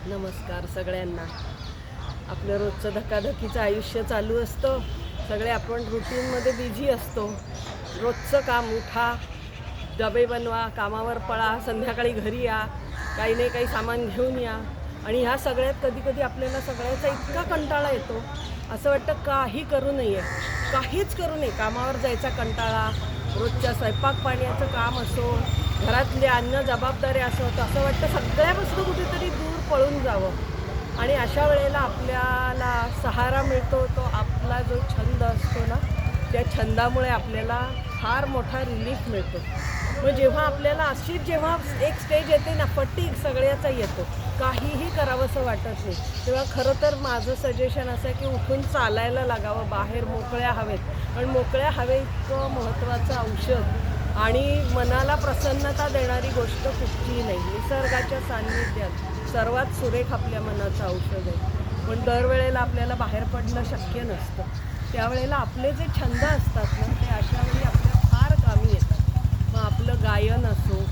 नमस्कार सगळ्यांना. आपलं रोजचं धकाधकीचं आयुष्य चालू असतं. सगळे आपण रुटीनमध्ये बिझी असतो. रोजचं काम, उठा, डबे बनवा, कामावर पळा, संध्याकाळी घरी या, काही नाही काही सामान घेऊन या. आणि ह्या सगळ्यात कधी कधी आपल्याला सगळ्याचा इतका कंटाळा येतो, असं वाटतं काही करू नये, काहीच करू नये. कामावर जायचा कंटाळा, रोजच्या स्वयंपाक पाण्याचं काम असो, घरातले अन्न जबाबदारी असो, तर असं वाटतं सगळ्यापासून कुठेतरी दूर पळून जावं. आणि अशा वेळेला आपल्याला सहारा मिळतो तो आपला जो छंद असतो ना, त्या छंदामुळे आपल्याला फार मोठा रिलीफ मिळतो. मग जेव्हा आपल्याला अशीच जेव्हा एक स्टेज येते ना, फटीग सगळ्याचा येतो, काहीही करावंसं वाटत नाही, तेव्हा खरं तर माझं सजेशन असं आहे की उठून चालायला लागावं बाहेर मोकळ्या हवेत. पण मोकळ्या हवेइतकं महत्त्वाचं औषध आणि मनाला प्रसन्नता देणारी गोष्ट कुठलीही नाही. निसर्गाच्या सान्निध्यात सर्वात सुरेख आपल्या मनाचं औषध आहे. पण दरवेळेला आपल्याला बाहेर पडणं शक्य नसतं. त्यावेळेला आपले जे छंद असतात ना, ते अशा वेळी आपल्या फार कामी येतात. मग आपलं गायन असो,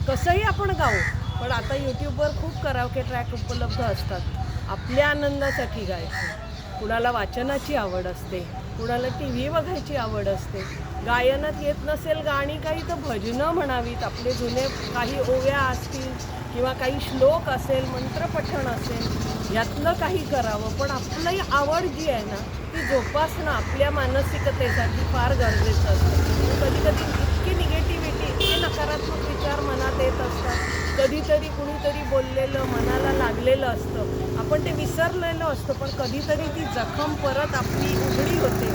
कसंही आपण गाऊ, पण आता यूट्यूबवर खूप कराओके ट्रॅक उपलब्ध असतात. आपल्या आनंदासाठी गायचं. कुणाला वाचनाची आवड असते, कुणाला टी व्ही बघायची आवड असते. गायनात येत नसेल गाणी काही, तर भजनं म्हणावीत, आपले जुने काही ओव्या असतील किंवा काही श्लोक असेल, मंत्रपठण असेल, यातलं काही करावं. पण आपली आवड जी आहे ना, ती जोपासणं आपल्या मानसिकतेसाठी फार गरजेचं असतं. कधी कधी इतकी निगेटिव्हिटी, इतके नकारात्मक विचार मनात येत असतात. कधीतरी कुणीतरी बोललेलं मनाला लागलेलं असतं, आपण ते विसरलेलो असतो, पण कधीतरी ती जखम परत आपली उघडी होते,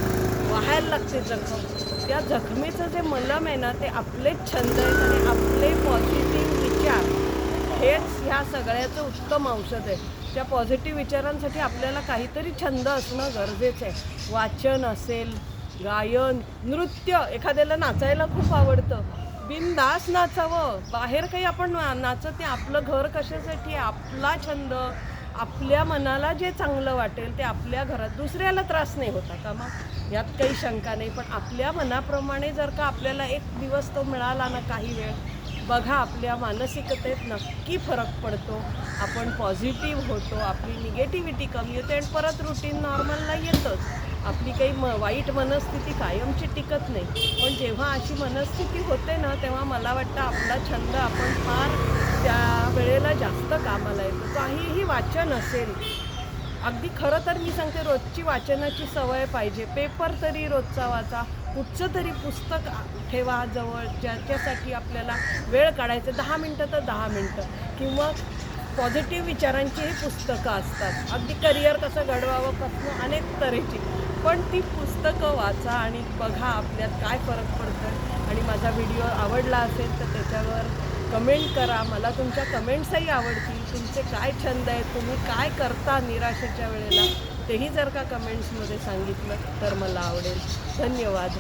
व्हायला लागते जखम. त्या जखमेचं जे मलम आहे ना, ते आपलेच छंद आहेत आणि आपले पॉझिटिव्ह विचार हेच ह्या सगळ्याचं उत्तम औषध आहे. त्या पॉझिटिव्ह विचारांसाठी आपल्याला काहीतरी छंद असणं गरजेचं आहे. वाचन असेल, गायन, नृत्य. एखाद्याला नाचायला खूप आवडतं, बिनधास्त नाचावं. बाहेर काही आपण नाचत नाही. आपलं घर कशासाठी? आपला छंद, आपल्या मनाला जे चांगलं वाटेल ते आपल्या घरात. दुसऱ्याला त्रास नाही होता का मग? यात काही शंका नाही. पण आपल्या मनाप्रमाणे जर का आपल्याला एक दिवस तो मिळाला ना, काही वेळ, बघा आपल्या मानसिकतेत नक्की फरक पडतो. आपण पॉझिटिव्ह होतो, आपली निगेटिव्हिटी कमी होते आणि परत रुटीन नॉर्मलला येतंच. आपली काही वाईट मनस्थिती कायमची टिकत नाही. पण जेव्हा अशी मनस्थिती होते ना, तेव्हा मला वाटतं आपला छंद आपण फार त्या वेळेला जास्त कामाला येतो. काहीही वाचन असेल, अगदी खरं तर मी सांगते, रोजची वाचनाची सवय पाहिजे. पेपर तरी रोजचा वाचा, कुठचं तरी पुस्तक ठेवा जवळ, ज्याच्यासाठी आपल्याला वेळ काढायचं. 10 मिनटं तर 10 मिनटं. किंवा पॉझिटिव्ह विचारांचीही पुस्तकं असतात, अगदी करिअर कसं घडवावं, कसं अनेक तऱ्हेची. पण ती पुस्तकं वाचा आणि बघा आपल्यात काय फरक पडतं. आणि माझा व्हिडिओ आवडला असेल तर त्याच्यावर कमेंट करा. मला तुमच्या कमेंट्सही आवडतील. तुमचे काय छंद आहेत, तुम्ही काय करता निराशेच्या वेळेला, तेही जर का कमेंट्समध्ये सांगितलं तर मला आवडेल. धन्यवाद.